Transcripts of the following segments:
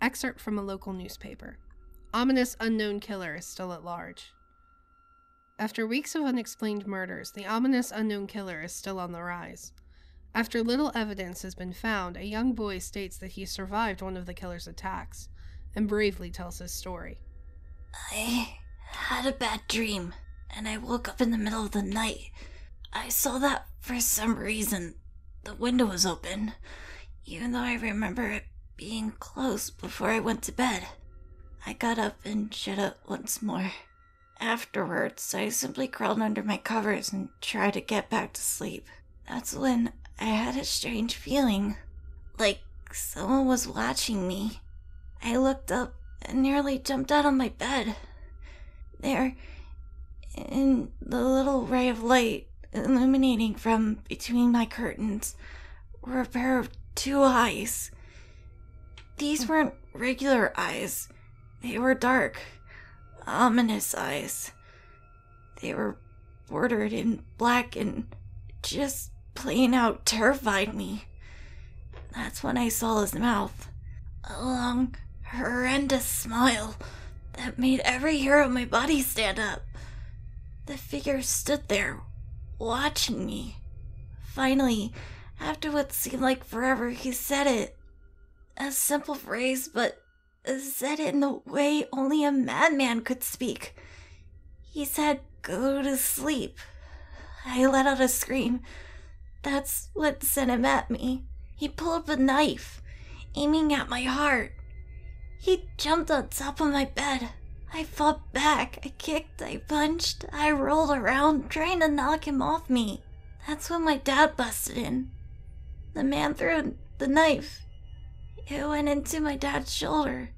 Excerpt from a local newspaper. Ominous unknown killer is still at large. After weeks of unexplained murders, the ominous unknown killer is still on the rise. After little evidence has been found, a young boy states that he survived one of the killer's attacks, and bravely tells his story. I had a bad dream, and I woke up in the middle of the night. I saw that for some reason the window was open, even though I remember it being closed before I went to bed. I got up and shut it once more. Afterwards, I simply crawled under my covers and tried to get back to sleep. That's when I had a strange feeling, like someone was watching me. I looked up and nearly jumped out of my bed. There, in the little ray of light illuminating from between my curtains, were a pair of 2 eyes. These weren't regular eyes. They were dark, ominous eyes. They were bordered in black and just plain out terrified me. That's when I saw his mouth. A long, horrendous smile that made every hair on my body stand up. The figure stood there, watching me. Finally, after what seemed like forever, he said it. A simple phrase, but said it in the way only a madman could speak. He said, "Go to sleep." I let out a scream. That's what sent him at me. He pulled up a knife, aiming at my heart. He jumped on top of my bed. I fought back. I kicked, I punched, I rolled around, trying to knock him off me. That's when my dad busted in. The man threw the knife. It went into my dad's shoulder.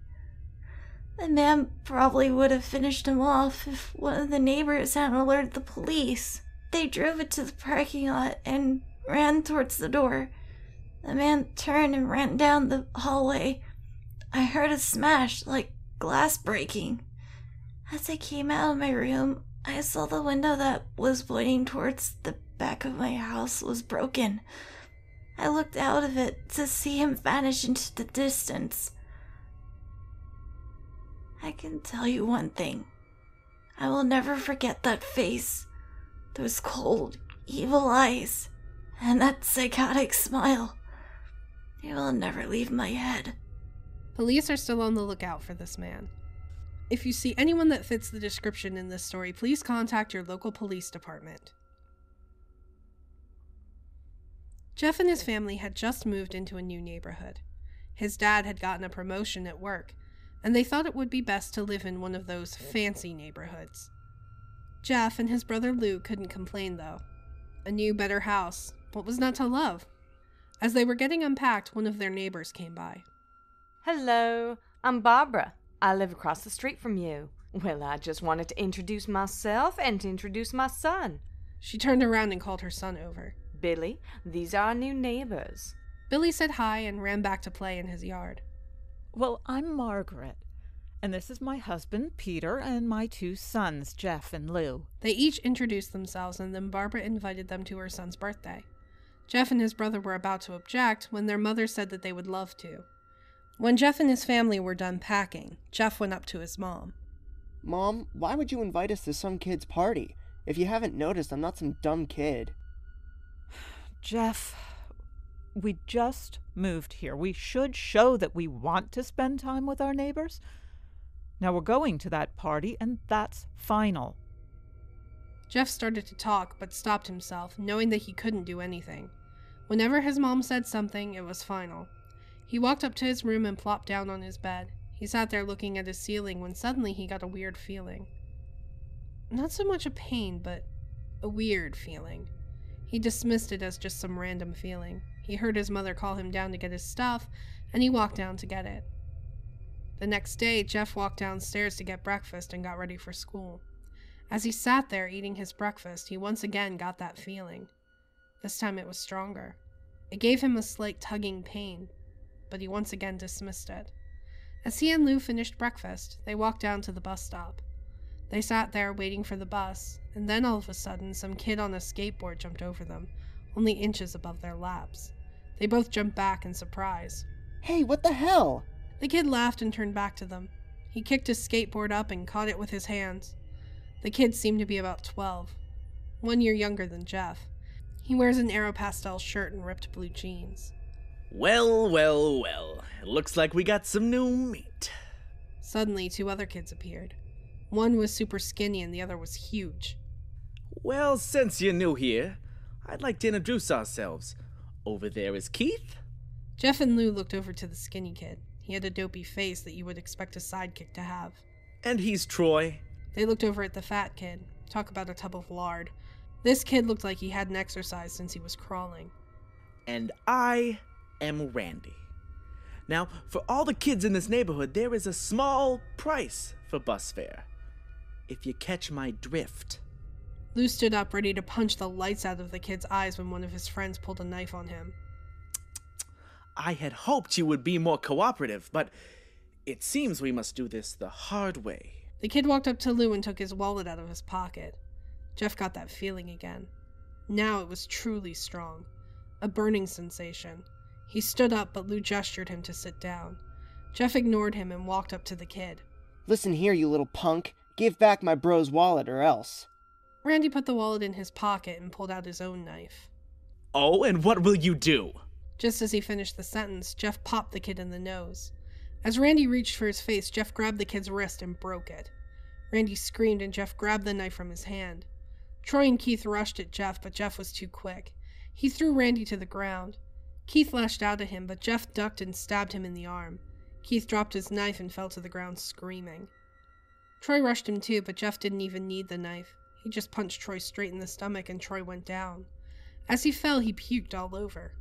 The man probably would have finished him off if one of the neighbors hadn't alerted the police. They drove it to the parking lot and ran towards the door. The man turned and ran down the hallway. I heard a smash, like glass breaking. As I came out of my room, I saw the window that was pointing towards the back of my house was broken. I looked out of it to see him vanish into the distance. I can tell you one thing. I will never forget that face, those cold, evil eyes, and that psychotic smile. It will never leave my head. Police are still on the lookout for this man. If you see anyone that fits the description in this story, please contact your local police department. Jeff and his family had just moved into a new neighborhood. His dad had gotten a promotion at work, and they thought it would be best to live in one of those fancy neighborhoods. Jeff and his brother Lou couldn't complain, though. A new, better house. What was not to love? As they were getting unpacked, one of their neighbors came by. Hello, I'm Barbara. I live across the street from you. Well, I just wanted to introduce myself and to introduce my son. She turned around and called her son over. Billy, these are our new neighbors. Billy said hi and ran back to play in his yard. Well, I'm Margaret, and this is my husband, Peter, and my 2 sons, Jeff and Lou. They each introduced themselves, and then Barbara invited them to her son's birthday. Jeff and his brother were about to object when their mother said that they would love to. When Jeff and his family were done packing, Jeff went up to his mom. Mom, why would you invite us to some kid's party? If you haven't noticed, I'm not some dumb kid. Jeff, we just moved here. We should show that we want to spend time with our neighbors. Now we're going to that party, and that's final. Jeff started to talk, but stopped himself, knowing that he couldn't do anything. Whenever his mom said something, it was final. He walked up to his room and plopped down on his bed. He sat there looking at his ceiling when suddenly he got a weird feeling. Not so much a pain, but a weird feeling. He dismissed it as just some random feeling. He heard his mother call him down to get his stuff, and he walked down to get it. The next day, Jeff walked downstairs to get breakfast and got ready for school. As he sat there eating his breakfast, he once again got that feeling. This time it was stronger. It gave him a slight tugging pain, but he once again dismissed it. As he and Lou finished breakfast, they walked down to the bus stop. They sat there waiting for the bus, and then all of a sudden some kid on a skateboard jumped over them, only inches above their laps. They both jumped back in surprise. Hey, what the hell? The kid laughed and turned back to them. He kicked his skateboard up and caught it with his hands. The kid seemed to be about 12, 1 year younger than Jeff. He wears an Aeropastel shirt and ripped blue jeans. Well, well, well. It looks like we got some new meat. Suddenly, 2 other kids appeared. One was super skinny and the other was huge. Well, since you're new here, I'd like to introduce ourselves. Over there is Keith. Jeff and Lou looked over to the skinny kid. He had a dopey face that you would expect a sidekick to have. And he's Troy. They looked over at the fat kid. Talk about a tub of lard. This kid looked like he hadn't exercised since he was crawling. And I am Randy. Now, for all the kids in this neighborhood, there is a small price for bus fare. If you catch my drift. Lou stood up, ready to punch the lights out of the kid's eyes when one of his friends pulled a knife on him. I had hoped you would be more cooperative, but it seems we must do this the hard way. The kid walked up to Lou and took his wallet out of his pocket. Jeff got that feeling again. Now it was truly strong. A burning sensation. He stood up, but Lou gestured him to sit down. Jeff ignored him and walked up to the kid. Listen here, you little punk. Give back my bro's wallet or else. Randy put the wallet in his pocket and pulled out his own knife. Oh, and what will you do? Just as he finished the sentence, Jeff popped the kid in the nose. As Randy reached for his face, Jeff grabbed the kid's wrist and broke it. Randy screamed and Jeff grabbed the knife from his hand. Troy and Keith rushed at Jeff, but Jeff was too quick. He threw Randy to the ground. Keith lashed out at him, but Jeff ducked and stabbed him in the arm. Keith dropped his knife and fell to the ground screaming. Troy rushed him too, but Jeff didn't even need the knife. He just punched Troy straight in the stomach and Troy went down. As he fell, he puked all over.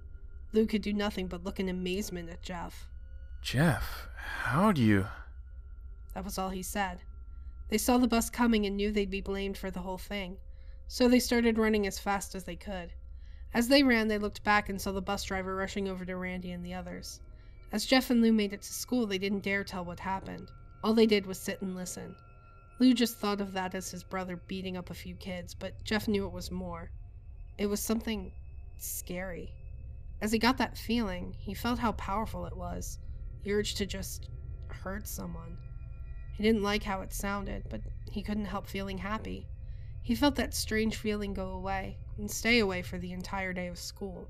Lou could do nothing but look in amazement at Jeff. Jeff, how'd you... That was all he said. They saw the bus coming and knew they'd be blamed for the whole thing, so they started running as fast as they could. As they ran, they looked back and saw the bus driver rushing over to Randy and the others. As Jeff and Lou made it to school, they didn't dare tell what happened. All they did was sit and listen. Lou just thought of that as his brother beating up a few kids, but Jeff knew it was more. It was something scary. As he got that feeling, he felt how powerful it was, the urge to just hurt someone. He didn't like how it sounded, but he couldn't help feeling happy. He felt that strange feeling go away, and stay away for the entire day of school.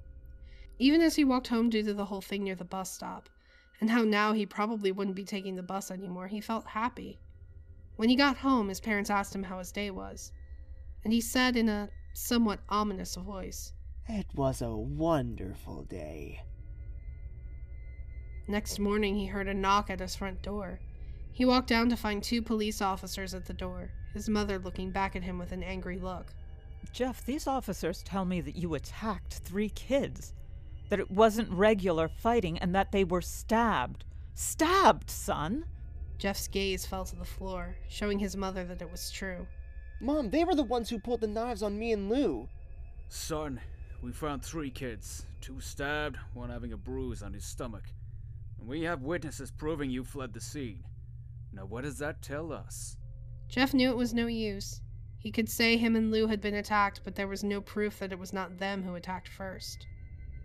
Even as he walked home due to the whole thing near the bus stop, and how now he probably wouldn't be taking the bus anymore, he felt happy. When he got home, his parents asked him how his day was, and he said in a somewhat ominous voice, It was a wonderful day. Next morning, he heard a knock at his front door. He walked down to find 2 police officers at the door, his mother looking back at him with an angry look. Jeff, these officers tell me that you attacked 3 kids, that it wasn't regular fighting, and that they were stabbed. Stabbed, son! Jeff's gaze fell to the floor, showing his mother that it was true. Mom, they were the ones who pulled the knives on me and Lou. Son, we found 3 kids, 2 stabbed, 1 having a bruise on his stomach. And we have witnesses proving you fled the scene. Now what does that tell us? Jeff knew it was no use. He could say him and Lou had been attacked, but there was no proof that it was not them who attacked first.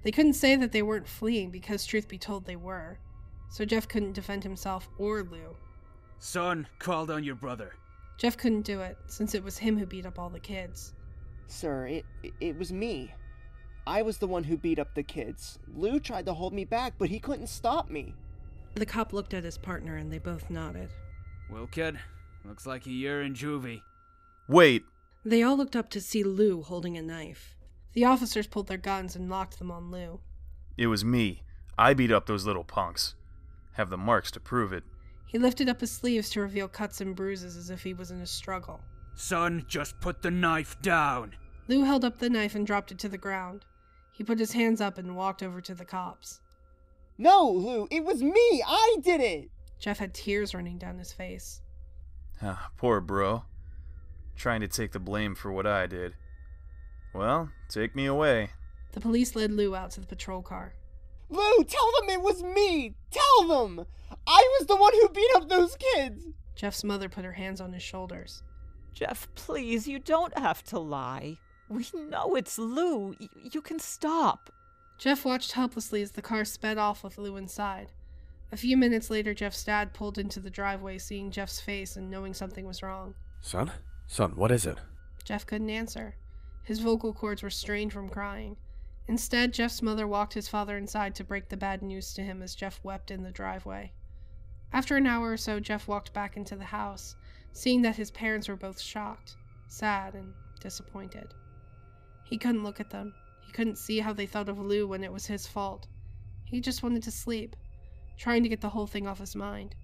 They couldn't say that they weren't fleeing because, truth be told, they were. So Jeff couldn't defend himself or Lou. Son, call down your brother. Jeff couldn't do it, since it was him who beat up all the kids. Sir, it was me. I was the one who beat up the kids. Lou tried to hold me back, but he couldn't stop me. The cop looked at his partner and they both nodded. Well, kid, looks like a year in juvie. Wait! They all looked up to see Lou holding a knife. The officers pulled their guns and locked them on Lou. It was me. I beat up those little punks. Have the marks to prove it. He lifted up his sleeves to reveal cuts and bruises as if he was in a struggle. Son, just put the knife down. Lou held up the knife and dropped it to the ground. He put his hands up and walked over to the cops. No, Lou, it was me! I did it! Jeff had tears running down his face. Ah, poor bro. Trying to take the blame for what I did. Well, take me away. The police led Lou out to the patrol car. Lou, tell them it was me! Tell them! I was the one who beat up those kids! Jeff's mother put her hands on his shoulders. Jeff, please, you don't have to lie. We know it's Lou. You can stop. Jeff watched helplessly as the car sped off with Lou inside. A few minutes later, Jeff's dad pulled into the driveway, seeing Jeff's face and knowing something was wrong. Son, what is it? Jeff couldn't answer. His vocal cords were strained from crying. Instead, Jeff's mother walked his father inside to break the bad news to him as Jeff wept in the driveway. After an hour or so, Jeff walked back into the house, seeing that his parents were both shocked, sad, and disappointed. He couldn't look at them. He couldn't see how they thought of Lou when it was his fault. He just wanted to sleep, trying to get the whole thing off his mind.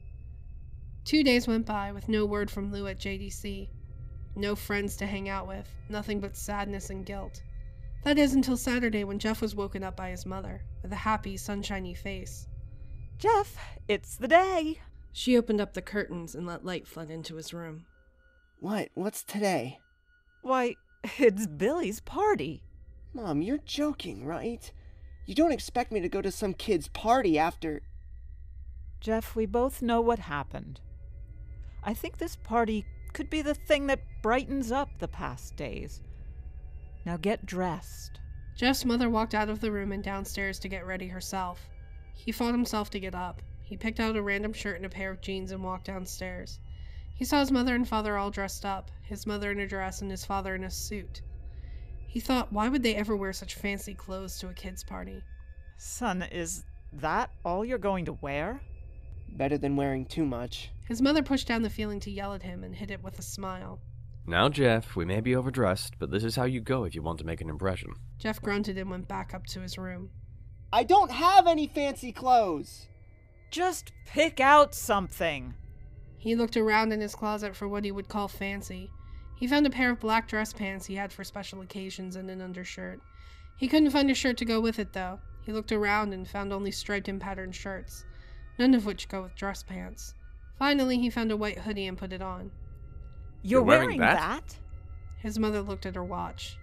2 days went by with no word from Lou at JDC. No friends to hang out with, nothing but sadness and guilt. That is until Saturday when Jeff was woken up by his mother, with a happy, sunshiny face. Jeff, it's the day. She opened up the curtains and let light flood into his room. What's today? Why, it's Billy's party. Mom, you're joking, right? You don't expect me to go to some kid's party after... Jeff, we both know what happened. I think this party could be the thing that brightens up the past days. Now get dressed. Jeff's mother walked out of the room and downstairs to get ready herself. He fought himself to get up. He picked out a random shirt and a pair of jeans and walked downstairs. He saw his mother and father all dressed up, his mother in a dress and his father in a suit. He thought, why would they ever wear such fancy clothes to a kid's party? Son, is that all you're going to wear? Better than wearing too much. His mother pushed down the feeling to yell at him and hid it with a smile. Now, Jeff, we may be overdressed, but this is how you go if you want to make an impression. Jeff grunted and went back up to his room. I don't have any fancy clothes! Just pick out something. He looked around in his closet for what he would call fancy. He found a pair of black dress pants he had for special occasions and an undershirt. He couldn't find a shirt to go with it, though. He looked around and found only striped and patterned shirts, none of which go with dress pants. Finally, he found a white hoodie and put it on. You're wearing that? His mother looked at her watch.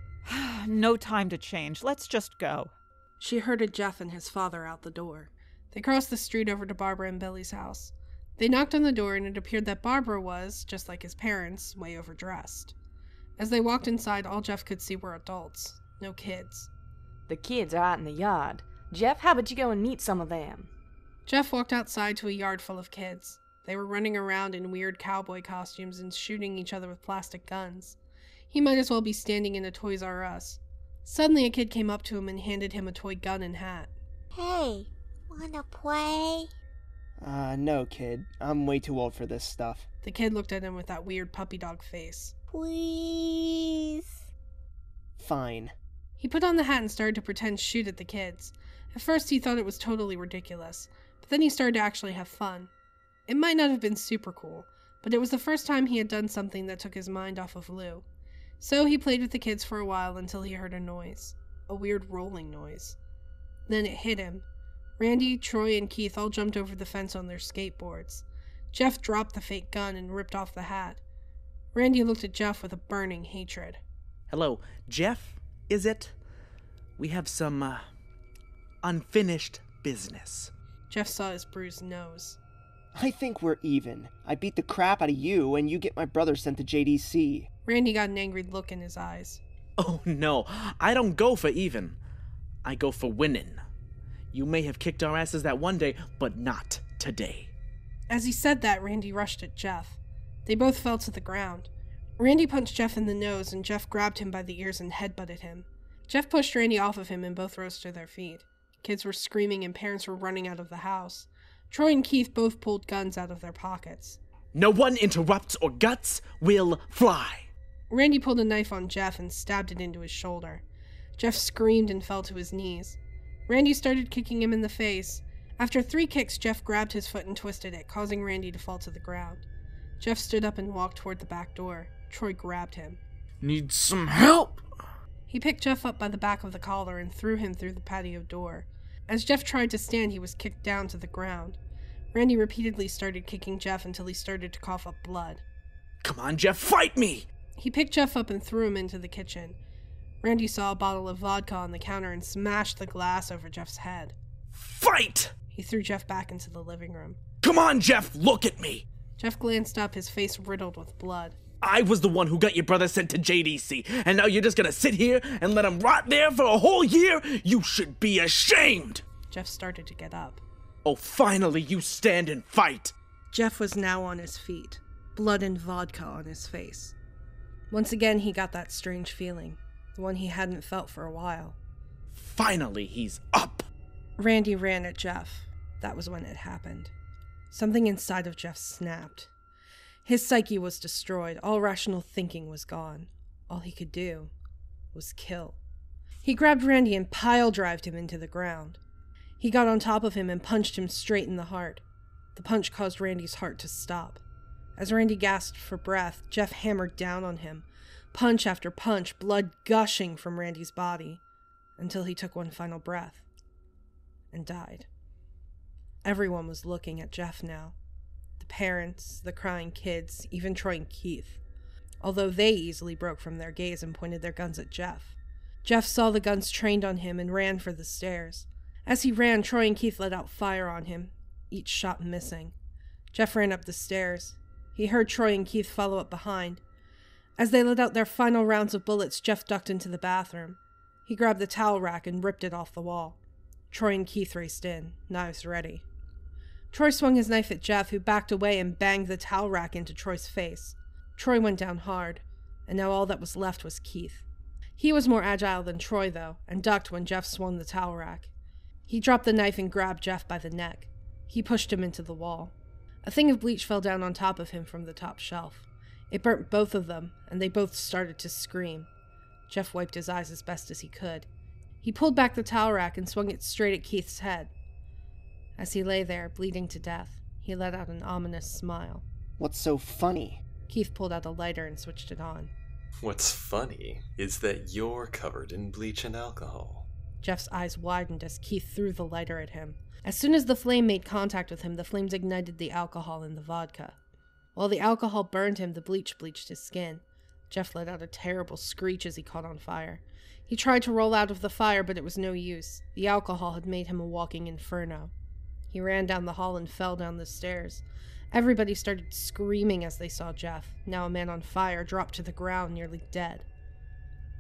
No time to change. Let's just go. She herded Jeff and his father out the door. They crossed the street over to Barbara and Billy's house. They knocked on the door, and it appeared that Barbara was, just like his parents, way overdressed. As they walked inside, all Jeff could see were adults, no kids. The kids are out in the yard. Jeff, how about you go and meet some of them? Jeff walked outside to a yard full of kids. They were running around in weird cowboy costumes and shooting each other with plastic guns. He might as well be standing in a Toys R Us. Suddenly a kid came up to him and handed him a toy gun and hat. Hey, wanna play? No, kid. I'm way too old for this stuff. The kid looked at him with that weird puppy dog face. Please? Fine. He put on the hat and started to pretend to shoot at the kids. At first he thought it was totally ridiculous, but then he started to actually have fun. It might not have been super cool, but it was the first time he had done something that took his mind off of Lou. So he played with the kids for a while until he heard a noise. A weird rolling noise. Then it hit him. Randy, Troy, and Keith all jumped over the fence on their skateboards. Jeff dropped the fake gun and ripped off the hat. Randy looked at Jeff with a burning hatred. Hello, Jeff, is it? We have some, unfinished business. Jeff saw his bruised nose. I think we're even. I beat the crap out of you, and you get my brother sent to JDC. Randy got an angry look in his eyes. Oh, no, I don't go for even. I go for winning. You may have kicked our asses that one day, but not today. As he said that, Randy rushed at Jeff. They both fell to the ground. Randy punched Jeff in the nose, and Jeff grabbed him by the ears and headbutted him. Jeff pushed Randy off of him, and both rose to their feet. Kids were screaming, and parents were running out of the house. Troy and Keith both pulled guns out of their pockets. No one interrupts or guts will fly. Randy pulled a knife on Jeff and stabbed it into his shoulder. Jeff screamed and fell to his knees. Randy started kicking him in the face. After 3 kicks, Jeff grabbed his foot and twisted it, causing Randy to fall to the ground. Jeff stood up and walked toward the back door. Troy grabbed him. Need some help? He picked Jeff up by the back of the collar and threw him through the patio door. As Jeff tried to stand, he was kicked down to the ground. Randy repeatedly started kicking Jeff until he started to cough up blood. Come on, Jeff, fight me! He picked Jeff up and threw him into the kitchen. Randy saw a bottle of vodka on the counter and smashed the glass over Jeff's head. Fight! He threw Jeff back into the living room. Come on, Jeff, look at me! Jeff glanced up, his face riddled with blood. I was the one who got your brother sent to JDC, and now you're just gonna sit here and let him rot there for a whole year? You should be ashamed! Jeff started to get up. Oh, finally you stand and fight! Jeff was now on his feet, blood and vodka on his face. Once again, he got that strange feeling, the one he hadn't felt for a while. Finally, he's up! Randy ran at Jeff. That was when it happened. Something inside of Jeff snapped. His psyche was destroyed. All rational thinking was gone. All he could do was kill. He grabbed Randy and pile-drived him into the ground. He got on top of him and punched him straight in the heart. The punch caused Randy's heart to stop. As Randy gasped for breath, Jeff hammered down on him, punch after punch, blood gushing from Randy's body, until he took one final breath and died. Everyone was looking at Jeff now. The parents, the crying kids, even Troy and Keith, although they easily broke from their gaze and pointed their guns at Jeff. Jeff saw the guns trained on him and ran for the stairs. As he ran, Troy and Keith let out fire on him, each shot missing. Jeff ran up the stairs. He heard Troy and Keith follow up behind. As they let out their final rounds of bullets, Jeff ducked into the bathroom. He grabbed the towel rack and ripped it off the wall. Troy and Keith raced in, knives ready. Troy swung his knife at Jeff, who backed away and banged the towel rack into Troy's face. Troy went down hard, and now all that was left was Keith. He was more agile than Troy, though, and ducked when Jeff swung the towel rack. He dropped the knife and grabbed Jeff by the neck. He pushed him into the wall. A thing of bleach fell down on top of him from the top shelf. It burnt both of them, and they both started to scream. Jeff wiped his eyes as best as he could. He pulled back the towel rack and swung it straight at Keith's head. As he lay there, bleeding to death, he let out an ominous smile. What's so funny? Keith pulled out a lighter and switched it on. What's funny is that you're covered in bleach and alcohol. Jeff's eyes widened as Keith threw the lighter at him. As soon as the flame made contact with him, the flames ignited the alcohol in the vodka. While the alcohol burned him, the bleach bleached his skin. Jeff let out a terrible screech as he caught on fire. He tried to roll out of the fire, but it was no use. The alcohol had made him a walking inferno. He ran down the hall and fell down the stairs. Everybody started screaming as they saw Jeff, now a man on fire, drop to the ground, nearly dead.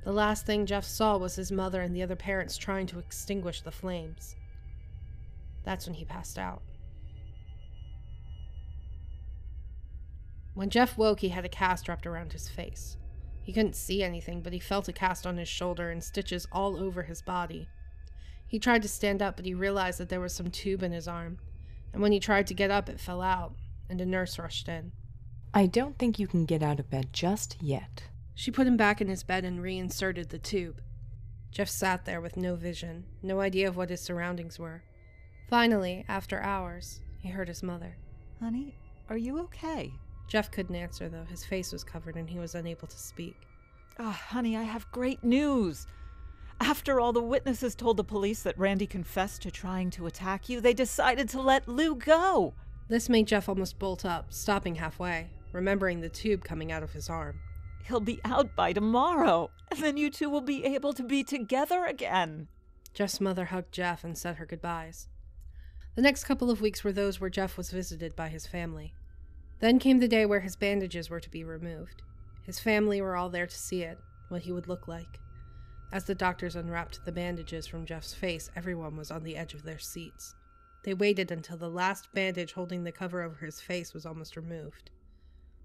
The last thing Jeff saw was his mother and the other parents trying to extinguish the flames. That's when he passed out. When Jeff woke, he had a cast wrapped around his face. He couldn't see anything, but he felt a cast on his shoulder and stitches all over his body. He tried to stand up, but he realized that there was some tube in his arm, and when he tried to get up, it fell out, and a nurse rushed in. I don't think you can get out of bed just yet. She put him back in his bed and reinserted the tube. Jeff sat there with no vision, no idea of what his surroundings were. Finally, after hours, he heard his mother. Honey, are you okay? Jeff couldn't answer, though. His face was covered and he was unable to speak. Honey, I have great news. After all the witnesses told the police that Randy confessed to trying to attack you, they decided to let Lou go. This made Jeff almost bolt up, stopping halfway, remembering the tube coming out of his arm. He'll be out by tomorrow, and then you two will be able to be together again. Jeff's mother hugged Jeff and said her goodbyes. The next couple of weeks were those where Jeff was visited by his family. Then came the day where his bandages were to be removed. His family were all there to see it, what he would look like. As the doctors unwrapped the bandages from Jeff's face, everyone was on the edge of their seats. They waited until the last bandage holding the cover over his face was almost removed.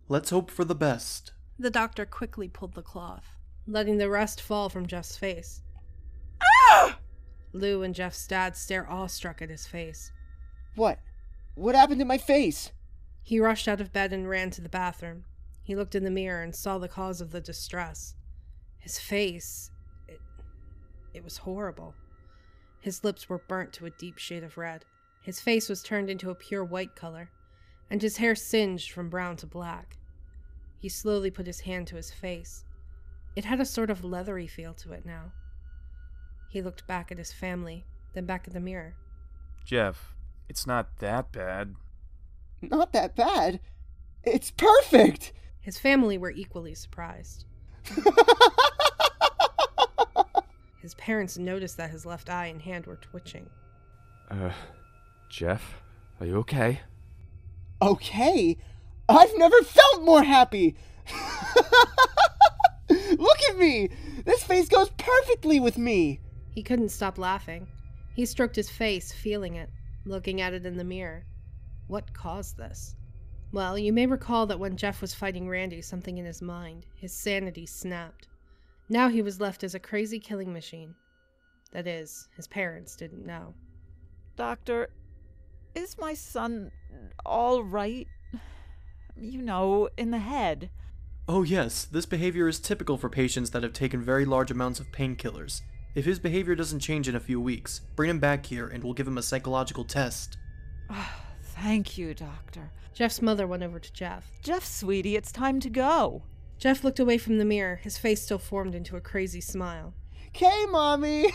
Let's hope for the best. The doctor quickly pulled the cloth, letting the rest fall from Jeff's face. Ah! Lou and Jeff's dad stare awestruck at his face. What? What happened to my face? He rushed out of bed and ran to the bathroom. He looked in the mirror and saw the cause of the distress. His face, it was horrible. His lips were burnt to a deep shade of red. His face was turned into a pure white color, and his hair singed from brown to black. He slowly put his hand to his face. It had a sort of leathery feel to it now. He looked back at his family, then back at the mirror. Jeff, it's not that bad. Not that bad? It's perfect! His family were equally surprised. His parents noticed that his left eye and hand were twitching. Jeff, are you okay? Okay? I've never felt more happy! Look at me! This face goes perfectly with me! He couldn't stop laughing. He stroked his face, feeling it. looking at it in the mirror. What caused this? Well, you may recall that when Jeff was fighting Randy, something in his mind, his sanity snapped. Now he was left as a crazy killing machine. That is, his parents didn't know. Doctor, is my son all right? You know, in the head. Oh yes, this behavior is typical for patients that have taken very large amounts of painkillers. If his behavior doesn't change in a few weeks, bring him back here and we'll give him a psychological test. Thank you, Doctor. Jeff's mother went over to Jeff. Jeff, sweetie, it's time to go. Jeff looked away from the mirror, his face still formed into a crazy smile. Okay, Mommy!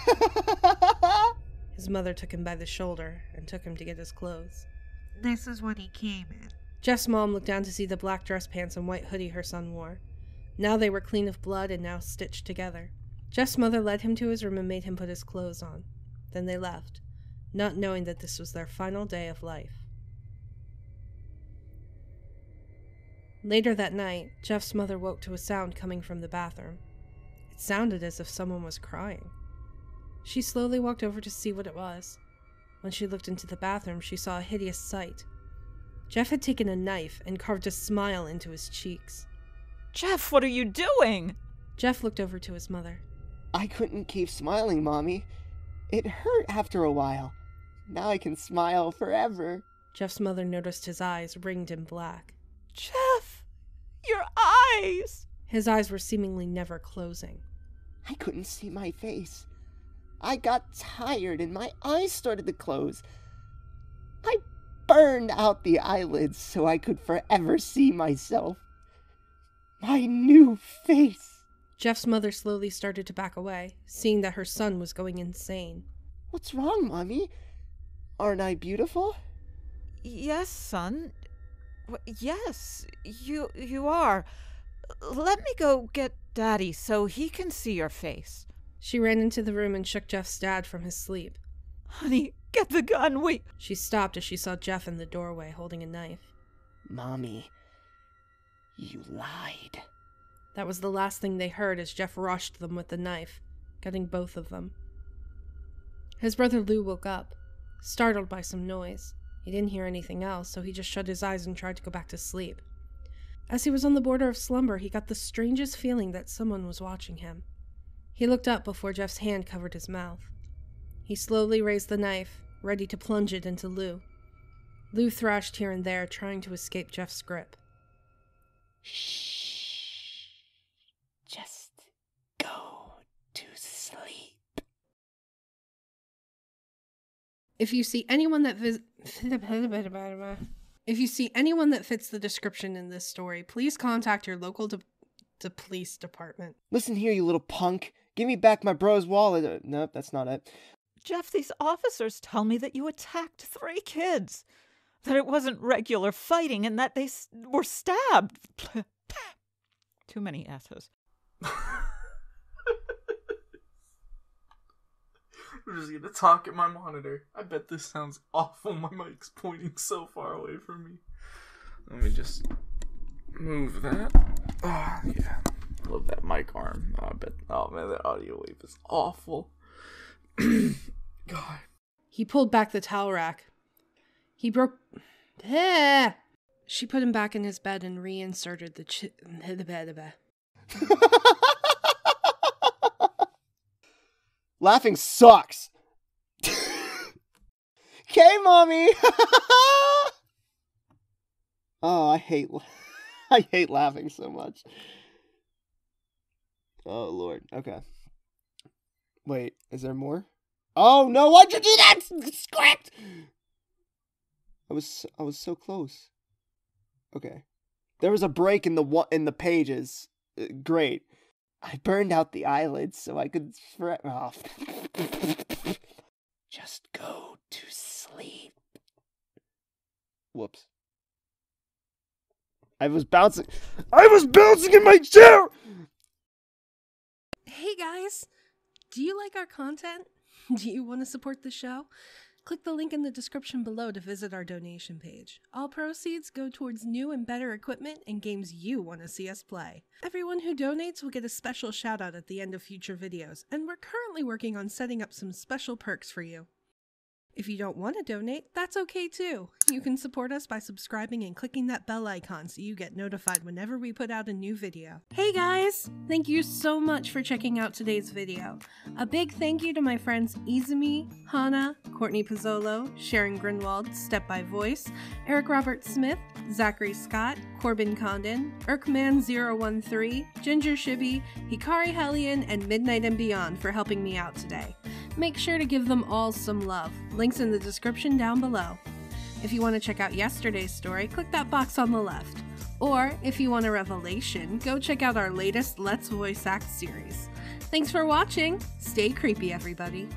His mother took him by the shoulder and took him to get his clothes. This is what he came in. Jeff's mom looked down to see the black dress pants and white hoodie her son wore. Now they were clean of blood and now stitched together. Jeff's mother led him to his room and made him put his clothes on. Then they left, not knowing that this was their final day of life. Later that night, Jeff's mother woke to a sound coming from the bathroom. It sounded as if someone was crying. She slowly walked over to see what it was. When she looked into the bathroom, she saw a hideous sight. Jeff had taken a knife and carved a smile into his cheeks. Jeff, what are you doing? Jeff looked over to his mother. I couldn't keep smiling, Mommy. It hurt after a while. Now I can smile forever. Jeff's mother noticed his eyes ringed in black. Jeff, your eyes! His eyes were seemingly never closing. I couldn't see my face. I got tired and my eyes started to close. I burned out the eyelids so I could forever see myself. My new face. Jeff's mother slowly started to back away, seeing that her son was going insane. What's wrong, Mommy? Aren't I beautiful? Yes, son. Yes, you are. Let me go get Daddy so he can see your face. She ran into the room and shook Jeff's dad from his sleep. Honey, get the gun, She stopped as she saw Jeff in the doorway holding a knife. Mommy, you lied. That was the last thing they heard as Jeff rushed them with the knife, cutting both of them. His brother Lou woke up, startled by some noise. He didn't hear anything else, so he just shut his eyes and tried to go back to sleep. As he was on the border of slumber, he got the strangest feeling that someone was watching him. He looked up before Jeff's hand covered his mouth. He slowly raised the knife, ready to plunge it into Lou. Lou thrashed here and there, trying to escape Jeff's grip. Shh. Just go to sleep. If you see anyone that fits the description in this story, please contact your local police department. Listen here, you little punk. Give me back my bro's wallet. Nope, that's not it. Jeff, these officers tell me that you attacked 3 kids. That it wasn't regular fighting and that they were stabbed. Too many S's. I'm just gonna talk at my monitor. I bet this sounds awful. My mic's pointing so far away from me. Let me just move that. Oh, yeah. I love that mic arm. Oh man, that audio wave is awful. God. He pulled back the towel rack. He broke... She put him back in his bed and reinserted the bed. Laughing sucks. Okay, Mommy. Oh, I hate laughing so much. Oh, Lord. Okay. Wait, is there more? Oh, no, why'd you do that? Script! I was so close. Okay. There was a break in the pages. Great. I burned out the eyelids so I could... Oh. Just go to sleep. Whoops. I was bouncing in my chair! Hey guys, do you like our content? Do you want to support the show? Click the link in the description below to visit our donation page. All proceeds go towards new and better equipment and games you want to see us play. Everyone who donates will get a special shout out at the end of future videos, and we're currently working on setting up some special perks for you. If you don't want to donate, that's okay too. You can support us by subscribing and clicking that bell icon so you get notified whenever we put out a new video. Hey guys! Thank you so much for checking out today's video. A big thank you to my friends Izumi, Hana, Courtney Pozzolo, Sharon Grunwald, Step by Voice, Erik Robert Smith, Zachary Scott, Corbin Condon, Erkman013, Gingershibby, Hikari Hellion, and Midnight and Beyond for helping me out today. Make sure to give them all some love. Links in the description down below. If you want to check out yesterday's story, click that box on the left. Or, if you want a revelation, go check out our latest Let's Voice Act series. Thanks for watching! Stay creepy, everybody!